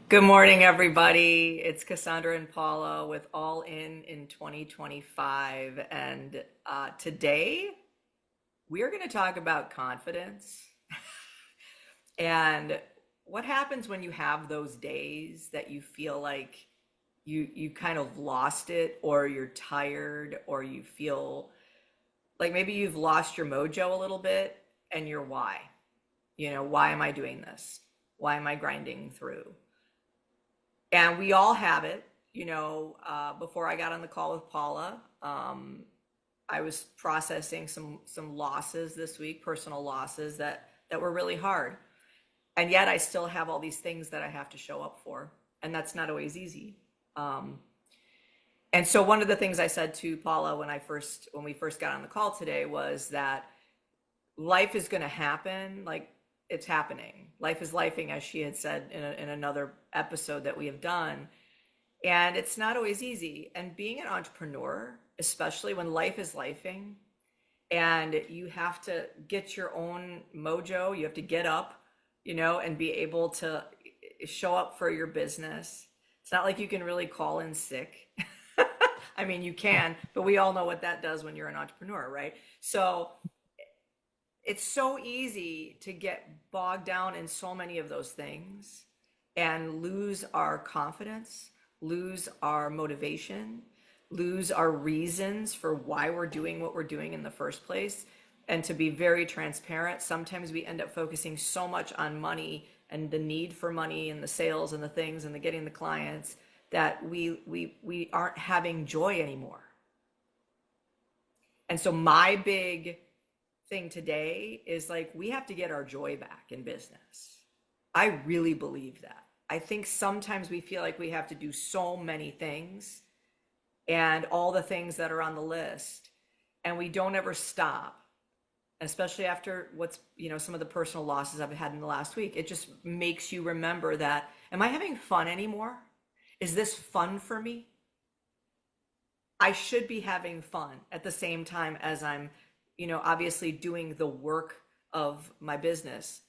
Good morning, everybody. It's Cassandra and Paula with All In 2025. And today we're going to talk about confidence and what happens when you have those days that you feel like you kind of lost it, or you're tired, or you feel like maybe you've lost your mojo a little bit, and you're why? Why am I doing this? Why am I grinding through? And we all have it. Before I got on the call with Paula, I was processing some losses this week, personal losses that were really hard. And yet I still have all these things that I have to show up for, and that's not always easy. Um, and so one of the things I said to Paula when we first got on the call today was that life is going to happen. Like, it's happening. Life is lifing, as she had said in another episode that we have done. And it's not always easy. And being an entrepreneur, especially when life is lifing and you have to get your own mojo, you have to get up, and be able to show up for your business. It's not like you can really call in sick. I mean, you can, but we all know what that does when you're an entrepreneur, right? So it's so easy to get bogged down in so many of those things and lose our confidence, lose our motivation, lose our reasons for why we're doing what we're doing in the first place. And to be very transparent, sometimes we end up focusing so much on money and the need for money and the sales and the things and the getting the clients that we aren't having joy anymore. And so my big thing today is, like, we have to get our joy back in business. I really believe that. I think sometimes we feel like we have to do so many things and all the things that are on the list, and we don't ever stop. Especially after some of the personal losses I've had in the last week, it just makes you remember that, am I having fun anymore? Is this fun for me? I should be having fun at the same time as I'm obviously doing the work of my business,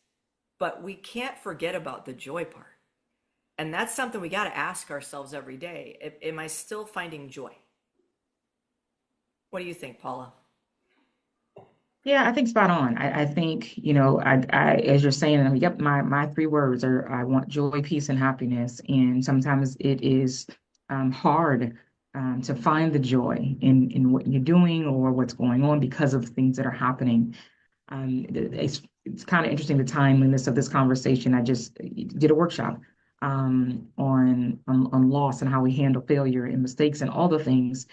but we can't forget about the joy part. And that's something we got to ask ourselves every day. Am I still finding joy? What do you think, Paula? Yeah, I think spot on. I think, as you're saying, yep, my three words are I want joy, peace, and happiness. And sometimes it is hard to find the joy in what you're doing or what's going on because of things that are happening. It's kind of interesting the timeliness of this conversation. I just did a workshop on loss and how we handle failure and mistakes and all the things.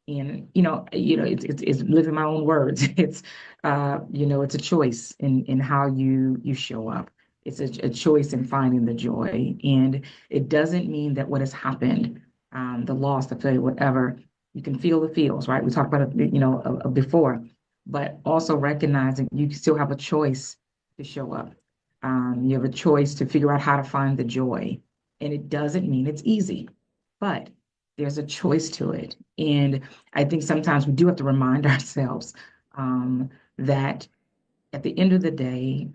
And it's living my own words. It's a choice in how you show up. It's a choice in finding the joy, and it doesn't mean that what has happened, the loss, the failure, whatever, you can feel the feels, right? We talked about it, before, but also recognizing you still have a choice to show up. You have a choice to figure out how to find the joy, and it doesn't mean it's easy, but there's a choice to it. And I think sometimes we do have to remind ourselves that at the end of the day,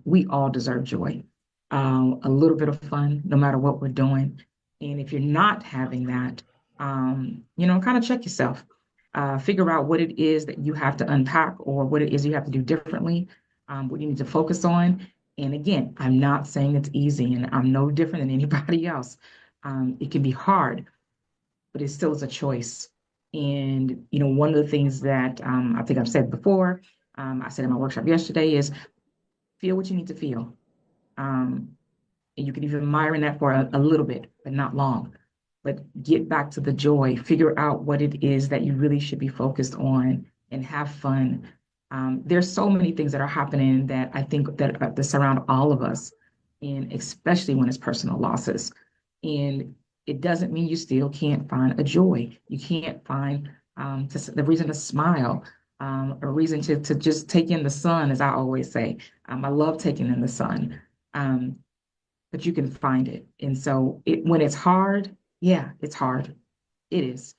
we all deserve joy, a little bit of fun, no matter what we're doing. And if you're not having that, kind of check yourself. Figure out what it is that you have to unpack or what it is you have to do differently, what you need to focus on. And again, I'm not saying it's easy, and I'm no different than anybody else. It can be hard, but it still is a choice. And, one of the things that I think I've said before, I said in my workshop yesterday is feel what you need to feel. Um, and you can even admire in that for a little bit, but not long. But get back to the joy, figure out what it is that you really should be focused on and have fun. There's so many things that are happening that I think that surround all of us, and especially when it's personal losses. And it doesn't mean you still can't find a joy. You can't find the reason to smile, a reason to just take in the sun, as I always say. I love taking in the sun. Um, but you can find it. And so when it's hard, yeah, it's hard. It is.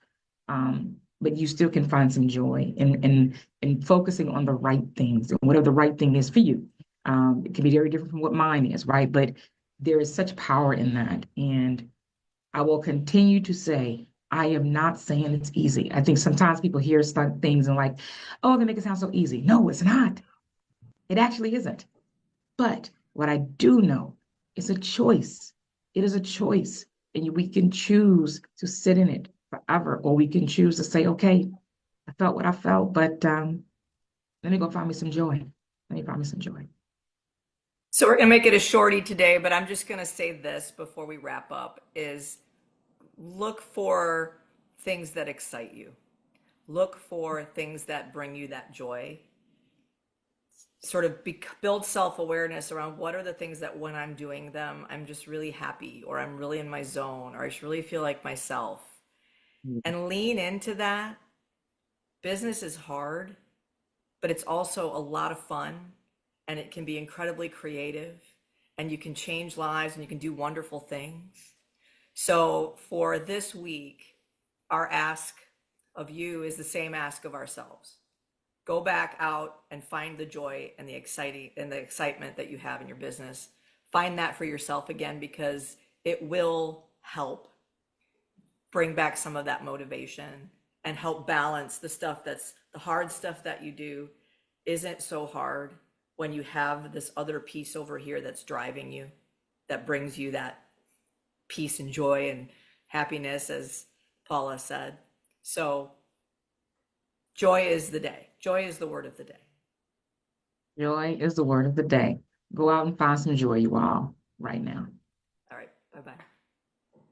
But you still can find some joy in focusing on the right things and whatever the right thing is for you. It can be very different from what mine is, right? But there is such power in that. And I will continue to say, I am not saying it's easy. I think sometimes people hear some things and like, oh, they make it sound so easy. No, it's not. It actually isn't. But what I do know is a choice. It is a choice. And we can choose to sit in it forever, or we can choose to say, okay, I felt what I felt, but let me go find me some joy. Let me find me some joy. So we're gonna make it a shorty today, but I'm just gonna say this before we wrap up is look for things that excite you. Look for things that bring you that joy. Sort of build self-awareness around what are the things that when I'm doing them, I'm just really happy, or I'm really in my zone, or I just really feel like myself. And lean into that. Business is hard, but it's also a lot of fun, and it can be incredibly creative, and you can change lives and you can do wonderful things. So for this week, our ask of you is the same ask of ourselves. Go back out and find the joy and the excitement that you have in your business. Find that for yourself again, because it will help bring back some of that motivation and help balance the stuff that's the hard stuff that you do isn't so hard when you have this other piece over here that's driving you, that brings you that peace and joy and happiness, as Paula said. So joy is the day. Joy is the word of the day. Joy is the word of the day. Go out and find some joy, you all, right now. All right. Bye bye.